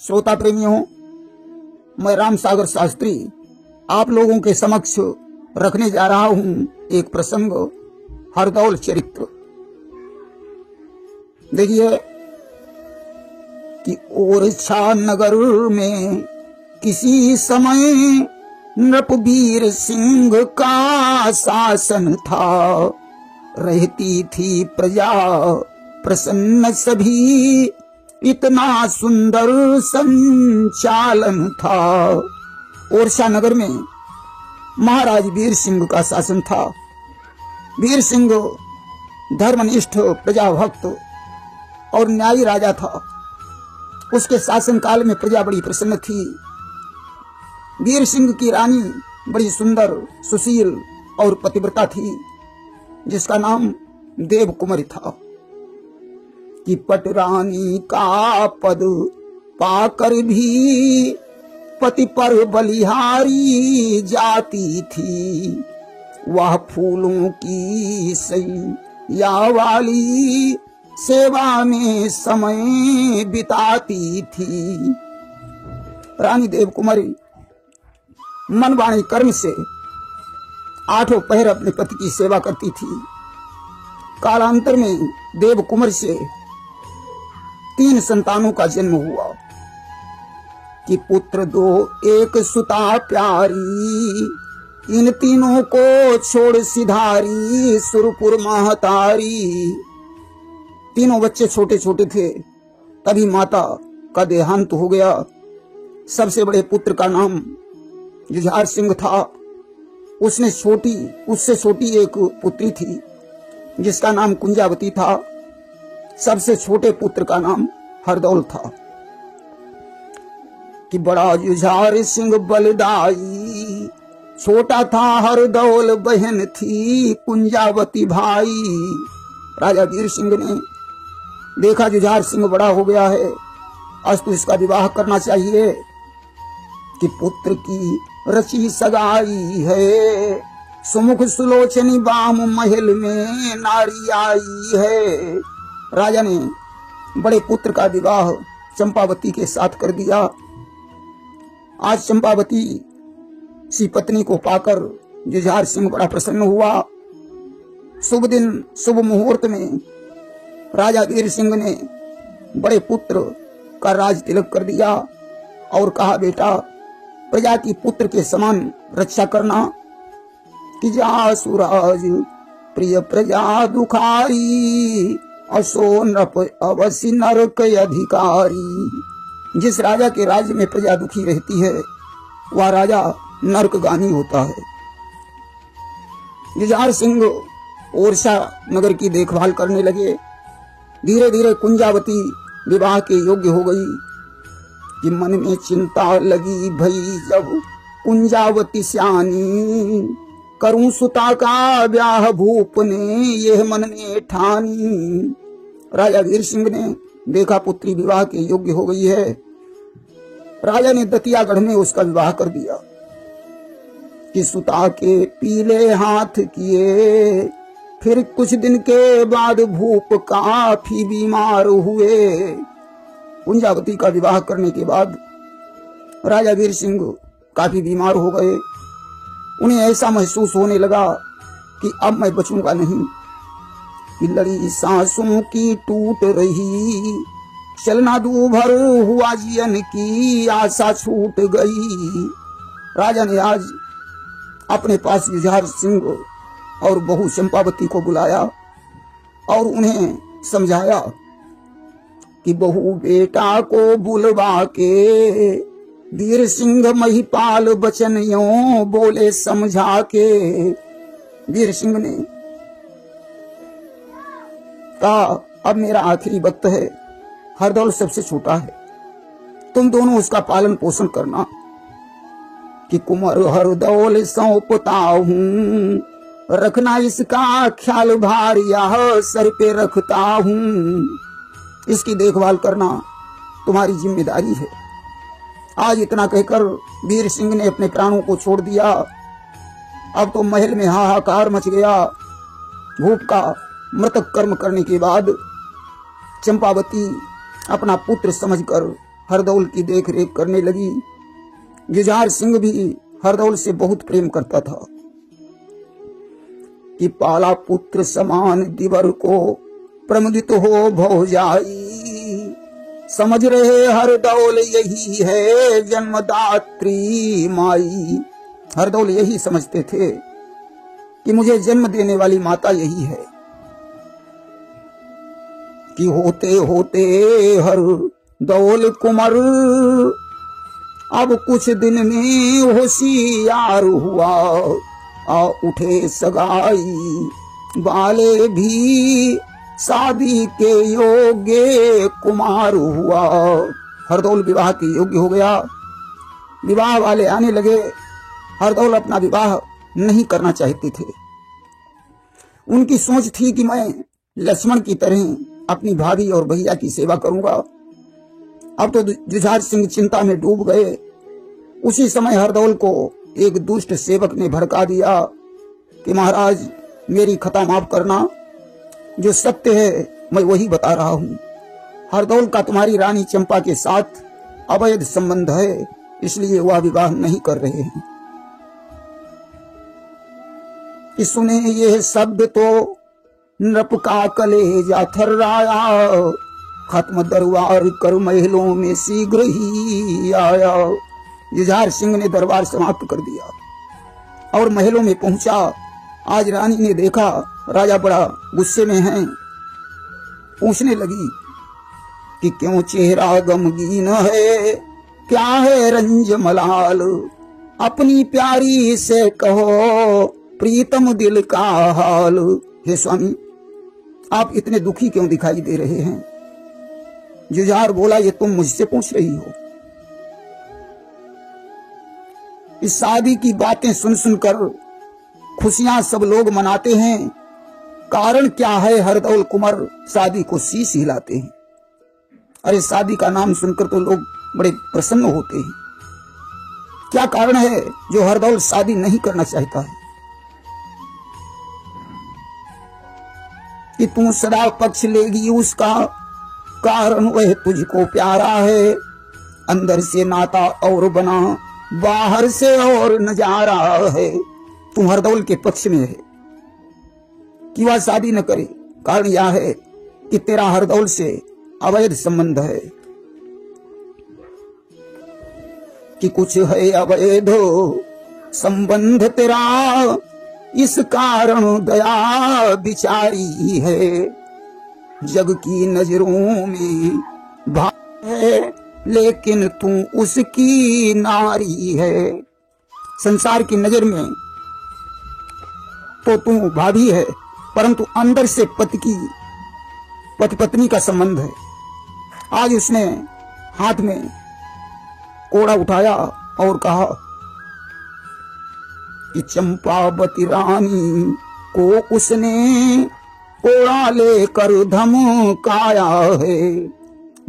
श्रोता प्रेमियों, मैं राम सागर शास्त्री आप लोगों के समक्ष रखने जा रहा हूं एक प्रसंग, हरदौल चरित्र। देखिए कि ओरछा नगर में किसी समय नृपवीर सिंह का शासन था। रहती थी प्रजा प्रसन्न सभी, इतना सुंदर संचालन था। ओरछा नगर में महाराज वीर सिंह का शासन था। वीर सिंह धर्मनिष्ठ, प्रजाभक्त और न्यायी राजा था। उसके शासन काल में प्रजा बड़ी प्रसन्न थी। वीर सिंह की रानी बड़ी सुंदर, सुशील और पतिव्रता थी, जिसका नाम देव कुमारी था। कि पटरानी का पद पाकर भी पति पर बलिहारी जाती थी। वह फूलों की सैया वाली सेवा में समय बिताती थी। रानी देव कुमारी मन वाणी कर्म से आठों पहर अपने पति की सेवा करती थी। कालांतर में देव कुमार से 3 संतानों का जन्म हुआ। कि पुत्र 2 एक सुता प्यारी, इन तीनों को छोड़ सिधारी सुरपुर महतारी। तीनों बच्चे छोटे छोटे थे, तभी माता का देहांत हो गया। सबसे बड़े पुत्र का नाम जुझार सिंह था। उससे छोटी एक पुत्री थी, जिसका नाम कुंजावती था। सबसे छोटे पुत्र का नाम हरदौल था। कि बड़ा जुझार सिंह बलदाई, छोटा था हरदौल बहन थी कुंजावती भाई। राजा वीर सिंह ने देखा जुझार सिंह बड़ा हो गया है, आज तो इसका विवाह करना चाहिए। कि पुत्र की रची सगाई है, सुमुख सुलोचनी बाम महल में नारी आई है। राजा ने बड़े पुत्र का विवाह चंपावती के साथ कर दिया। आज चंपावती सी पत्नी को पाकर जुझार सिंह बड़ा प्रसन्न हुआ। शुभ दिन शुभ मुहूर्त में राजा वीर सिंह ने बड़े पुत्र का राज तिलक कर दिया और कहा, बेटा प्रजा की पुत्र के समान रक्षा करना। कि जा सुराज प्रिय प्रजा दुखारी, असो नृप अवश्य नरक अधिकारी। जिस राजा के राज्य में प्रजा दुखी रहती है, वह राजा नरकगामी होता है। जुझार सिंह ओरछा नगर की देखभाल करने लगे। धीरे धीरे कुंजावती विवाह के योग्य हो गई। कि मन में चिंता लगी भई जब कुंजावती स्यानी, करूं सुता का ब्याह भूप ने यह मन में ठानी। राजा वीर सिंह ने देखा पुत्री विवाह के योग्य हो गई है। राजा ने दतियागढ़ में उसका विवाह कर दिया। कि सुता के पीले हाथ किए, फिर कुछ दिन के बाद भूप काफी बीमार हुए। कुंजावती का विवाह करने के बाद राजा वीर सिंह काफी बीमार हो गए। उन्हें ऐसा महसूस होने लगा कि अब मैं बचूंगा नहीं। कि लड़ी सांसों की टूट रही, चलना दूभर हुआ जीवन की आशा छूट गई। राजा ने आज अपने पास जुझार सिंह और बहू चंपावती को बुलाया और उन्हें समझाया कि बहू बेटा को बुलवा के वीर सिंह महिपाल बचन यों बोले समझा के। वीर सिंह ने कहा, अब मेरा आखिरी वक्त है, हरदौल सबसे छोटा है, तुम दोनों उसका पालन पोषण करना। कि कुंवर हरदौल सौंपता हूँ, रखना इसका ख्याल भार यह सर पे रखता हूँ। इसकी देखभाल करना तुम्हारी जिम्मेदारी है। आज इतना कहकर वीर सिंह ने अपने प्राणों को छोड़ दिया। अब तो महल में हाहाकार मच गया। भूप का मृतक कर्म करने के बाद चंपावती अपना पुत्र समझकर हरदौल की देख रेख करने लगी। जुझार सिंह भी हरदौल से बहुत प्रेम करता था कि पाला पुत्र समान दिवर को प्रमुदित हो भौजाई। समझ रहे हरदौल यही है जन्मदात्री माई। हरदौल यही समझते थे कि मुझे जन्म देने वाली माता यही है। कि होते होते हरदौल कुंवर अब कुछ दिन में होशियार हुआ। आ उठे सगाई वाले भी शादी के योग्य कुमार हुआ। हरदौल विवाह के योग्य हो गया। विवाह वाले आने लगे। हरदौल अपना विवाह नहीं करना चाहते थे। उनकी सोच थी कि मैं लक्ष्मण की तरह अपनी भाभी और भैया की सेवा करूंगा। अब तो जुझार सिंह चिंता में डूब गए। उसी समय हरदौल को एक दुष्ट सेवक ने भड़का दिया कि महाराज मेरी खता माफ करना, जो सत्य है मैं वही बता रहा हूं। हरदौल का तुम्हारी रानी चंपा के साथ अवैध संबंध है, इसलिए वह विवाह नहीं कर रहे हैं। कि सुने ये शब्द तो नृप का कलेजा थर्राया। खत्म दरबार कर महलों में शीघ्र ही आया। जुझार सिंह ने दरबार समाप्त कर दिया और महलों में पहुंचा। आज रानी ने देखा राजा बड़ा गुस्से में है। पूछने लगी कि क्यों चेहरा गमगीन है, क्या है रंज मलाल। अपनी प्यारी से कहो प्रीतम दिल का हाल। हे स्वामी, आप इतने दुखी क्यों दिखाई दे रहे हैं? जुझार बोला, ये तुम मुझसे पूछ रही हो? इस शादी की बातें सुन सुनकर खुशियां सब लोग मनाते हैं। कारण क्या है? हरदौल कुंवर शादी को शीश हिलाते हैं। अरे शादी का नाम सुनकर तो लोग बड़े प्रसन्न होते हैं। क्या कारण है जो हरदौल शादी नहीं करना चाहता है? कि तू सदा पक्ष लेगी उसका, कारण वह तुझको प्यारा है। अंदर से नाता और बना, बाहर से और नजारा है। तू हरदौल के पक्ष में है कि वह शादी न करे। कारण यह है कि तेरा हरदौल से अवैध संबंध है। कि कुछ है अवैध संबंध तेरा, इस कारण दया बिचारी है। जग की नजरों में भाई है, लेकिन तू उसकी नारी है। संसार की नजर में तो तू भाभी है, परंतु अंदर से पति पत्नी का संबंध है। आज उसने हाथ में कोड़ा उठाया और कहा कि चंपावती रानी को उसने कोड़ा लेकर धमकाया है।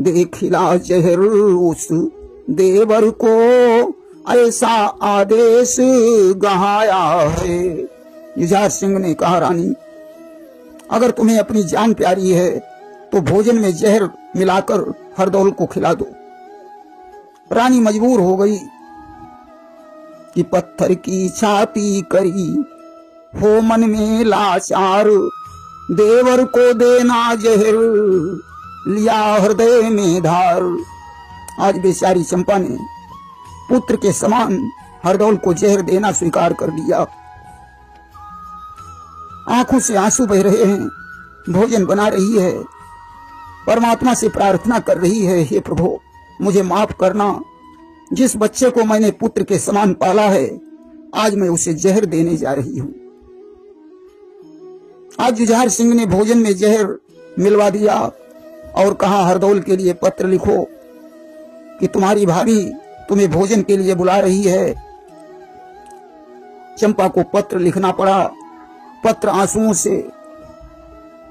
देखिला जहर उस देवर को ऐसा आदेश गहाया है। जुझार सिंह ने कहा, रानी अगर तुम्हें अपनी जान प्यारी है तो भोजन में जहर मिलाकर हरदौल को खिला दो। रानी मजबूर हो गई कि पत्थर की छाती करी हो मन में लाचार। देवर को देना जहर लिया हृदय में धार। आज बेचारी चंपा ने पुत्र के समान हरदौल को जहर देना स्वीकार कर लिया। आंखों से आंसू बह रहे हैं, भोजन बना रही है, परमात्मा से प्रार्थना कर रही है, हे प्रभु मुझे माफ करना। जिस बच्चे को मैंने पुत्र के समान पाला है, आज मैं उसे जहर देने जा रही हूं। आज जुझार सिंह ने भोजन में जहर मिलवा दिया और कहा, हरदौल के लिए पत्र लिखो कि तुम्हारी भाभी तुम्हें भोजन के लिए बुला रही है। चंपा को पत्र लिखना पड़ा। पत्र आंसुओं से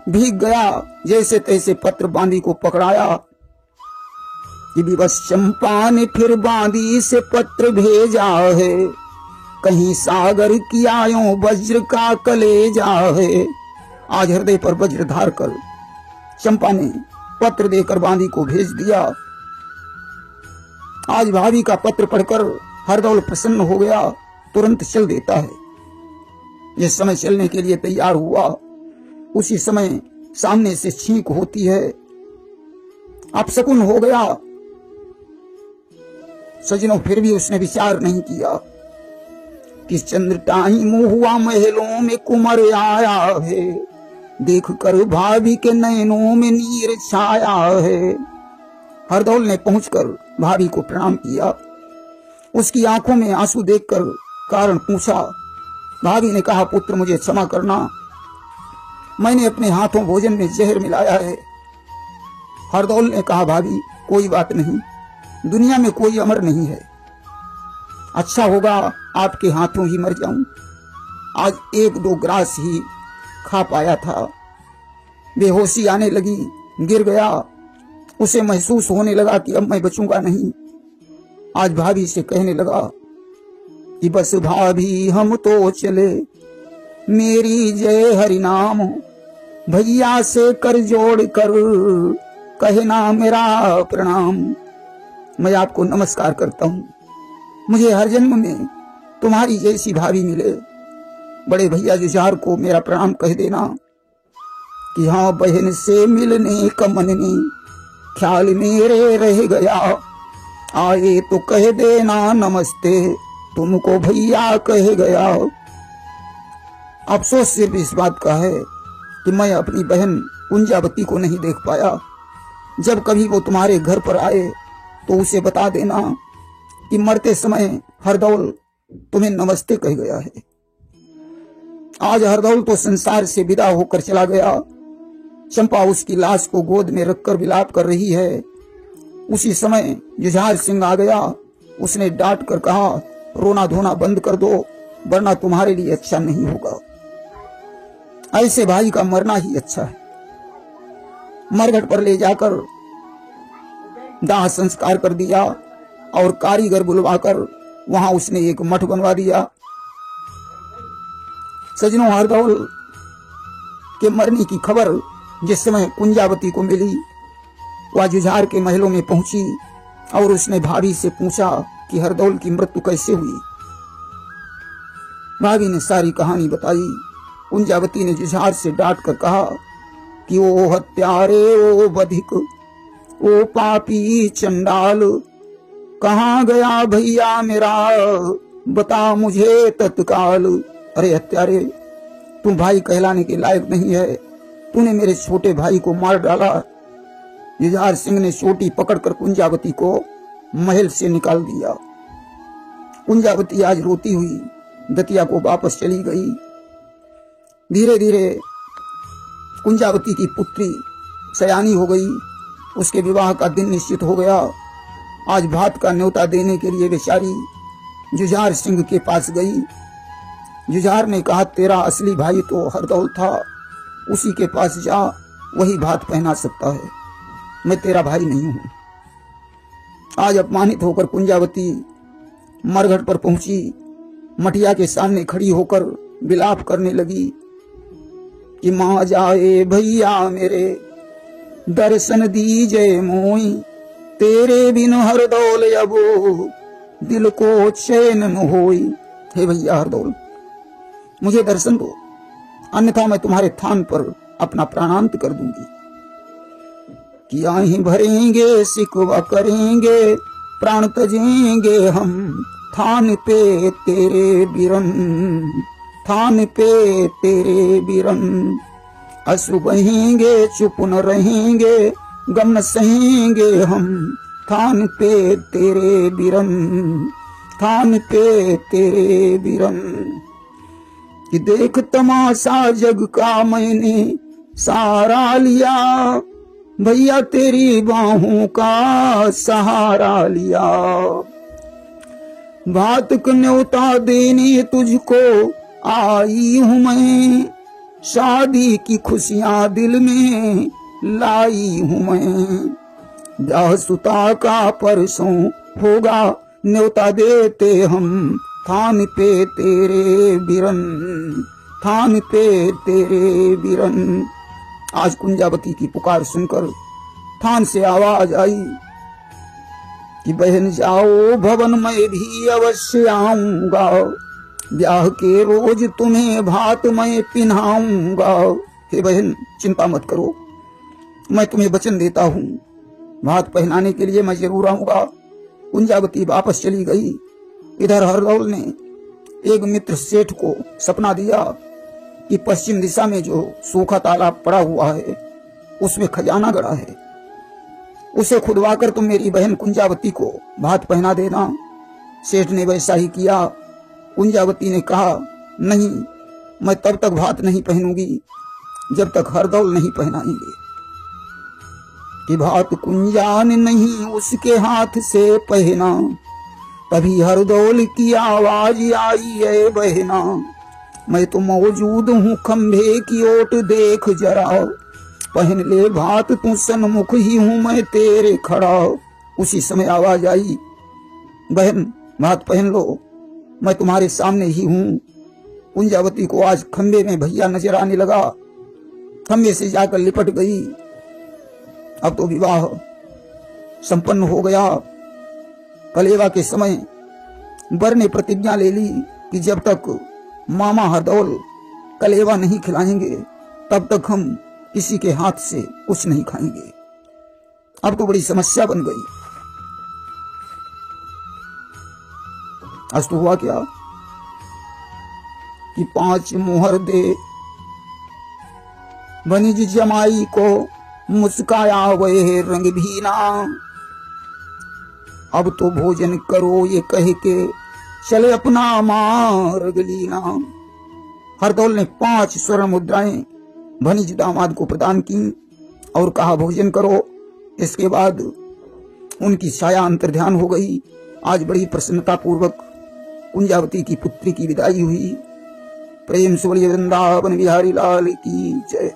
भीग गया। जैसे तैसे पत्र बांदी को पकड़ाया कि विवश चंपा ने फिर बांदी से पत्र भेजा है। कहीं सागर की आयो वज्र का कलेजा है। आज हृदय पर वज्र धार कर चंपा ने पत्र देकर बांदी को भेज दिया आज भाभी का पत्र पढ़कर हरदौल प्रसन्न हो गया, तुरंत चल देता है। जिस समय चलने के लिए तैयार हुआ उसी समय सामने से छींक होती है। अपशकुन हो गया। सजनों, फिर भी उसने विचार नहीं किया कि चंद्र टाइम हुआ महलों में कुंवर आया है, देख कर भाभी के नयनों में नीर छाया है। हरदौल ने पहुंचकर भाभी को प्रणाम किया। उसकी आंखों में आंसू देखकर कारण पूछा। भाभी ने कहा, पुत्र मुझे क्षमा करना, मैंने अपने हाथों भोजन में जहर मिलाया है। हरदौल ने कहा, भाभी कोई बात नहीं, दुनिया में कोई अमर नहीं है, अच्छा होगा आपके हाथों ही मर जाऊं। आज 1-2 ग्रास ही खा पाया था, बेहोशी आने लगी, गिर गया। उसे महसूस होने लगा कि अब मैं बचूंगा नहीं। आज भाभी से कहने लगा कि बस भाभी हम तो चले, मेरी जय हरि नाम, भैया से कर जोड़ कर कहना मेरा प्रणाम। मैं आपको नमस्कार करता हूँ, मुझे हर जन्म में तुम्हारी जैसी भाभी मिले। बड़े भैया जुझार को मेरा प्रणाम कह देना कि हाँ, बहन से मिलने का मन नहीं, ख्याल मेरे रह गया, आए तो कह देना नमस्ते, तुमको भैया कह गया। अफसोस सिर्फ इस बात का है कि मैं अपनी बहन कुंजावती को नहीं देख पाया। जब कभी वो तुम्हारे घर पर आए तो उसे बता देना कि मरते समय हरदौल तुम्हें नमस्ते कह गया है। आज हरदौल तो संसार से विदा होकर चला गया। चंपा उसकी लाश को गोद में रखकर विलाप कर रही है। उसी समय जुझार सिंह आ गया। उसने डांट कर कहा, रोना धोना बंद कर दो, वरना तुम्हारे लिए अच्छा नहीं होगा। ऐसे भाई का मरना ही अच्छा है। मरघट पर ले जाकर दाह संस्कार कर दिया और कारीगर बुलवाकर वहां उसने एक मठ बनवा दिया। सजनों, हरदौल के मरने की खबर जिस समय कुंजावती को मिली, वह जुझार के महलों में पहुंची और उसने भाभी से पूछा कि हरदौल की मृत्यु कैसे हुई। भाभी ने सारी कहानी बताई। कुंजावती ने जुझार से डांट कर कहा कि ओ हत्यारे, ओ बधिक, ओ पापी चंडाल, कहाँ गया भैया मेरा, बता मुझे तत्काल। अरे हत्यारे, तू भाई कहलाने के लायक नहीं है, तूने मेरे छोटे भाई को मार डाला। जुझार सिंह ने सोटी पकड़कर कुंजावती को महल से निकाल दिया। कुंजावती आज रोती हुई दतिया को वापस चली गई। धीरे धीरे कुंजावती की पुत्री सयानी हो गई। उसके विवाह का दिन निश्चित हो गया। आज भात का न्योता देने के लिए बेचारी जुझार सिंह के पास गई। जुझार ने कहा, तेरा असली भाई तो हरदौल था, उसी के पास जा, वही भात पहना सकता है, मैं तेरा भाई नहीं हूं। आज अपमानित होकर कुंजावती मरघट पर पहुंची। मटिया के सामने खड़ी होकर विलाप करने लगी कि मां जाए भैया मेरे, दर्शन दीजे मोई, तेरे बिन हरदौल अबो दिल को चैन न होई। हे भैया हरदौल, मुझे दर्शन दो, अन्यथा मैं तुम्हारे थान पर अपना प्राणांत कर दूंगी। किया ही भरेंगे, सिकवा करेंगे, प्राण तजेंगे हम, थान पे तेरे बिरन, थान पे तेरे बिरन। अश्रु बहेंगे, चुप न रहेंगे, गम न सहेंगे हम, थान पे तेरे बिरन, थान पे तेरे बिरन। कि देख तमाशा जग का मैंने सारा लिया, भैया तेरी बाहों का सहारा लिया। भात को न्योता देने तुझको आई हूं मैं, शादी की खुशियां दिल में लाई हूं मैं। ब्याह सुता का परसों होगा, न्योता देते हम, थान पे तेरे बिरन, थान पे तेरे बिरन। आज कुंजावती की पुकार सुनकर थान से आवाज आई कि बहन जाओ भवन मैं भी अवश्य आऊंगा, ब्याह के रोज तुम्हें भात मैं पिन्हाऊंगा। हे बहन चिंता मत करो, मैं तुम्हें वचन देता हूँ, भात पहनाने के लिए मैं जरूर आऊंगा। कुंजावती वापस चली गई। इधर हरदौल ने एक मित्र सेठ को सपना दिया कि पश्चिम दिशा में जो सूखा तालाब पड़ा हुआ है उसमें खजाना गड़ा है, उसे खुदवाकर तुम मेरी बहन कुंजावती को भात पहना देना। सेठ ने वैसा ही किया। कुंजावती ने कहा, नहीं, मैं तब तक भात नहीं पहनूंगी जब तक हरदौल नहीं पहनाएंगे। कि भात कुंजा ने नहीं उसके हाथ से पहना, तभी हरदौल की आवाज आई है बहना, मैं तो मौजूद हूँ खंभे की ओट देख जरा, पहन ले भात तू सन्मुख ही हूँ मैं तेरे खड़ा। उसी समय आवाज आई, बहन भात पहन लो, मैं तुम्हारे सामने ही हूँ। कुंजावती को आज खंभे में भैया नजर आने लगा। खंभे से जाकर लिपट गई। अब तो विवाह संपन्न हो गया। कलेवा के समय वर ने प्रतिज्ञा ले ली कि जब तक मामा हरदौल कलेवा नहीं खिलाएंगे तब तक हम किसी के हाथ से कुछ नहीं खाएंगे। अब तो बड़ी समस्या बन गई। आज तो हुआ क्या कि 5 मुहर दे बनिज जमाई को मुस्काया वह रंग भी ना, अब तो भोजन करो ये कह के चले अपना मार्ग लीना। हरदौल ने 5 स्वर्ण मुद्राएं भनिज दामाद को प्रदान की और कहा भोजन करो। इसके बाद उनकी छाया अंतर्ध्यान हो गई। आज बड़ी प्रसन्नता पूर्वक कुंजावती की पुत्री की विदाई हुई। प्रेम से बोलिए वृंदावन बिहारी लाल की जय।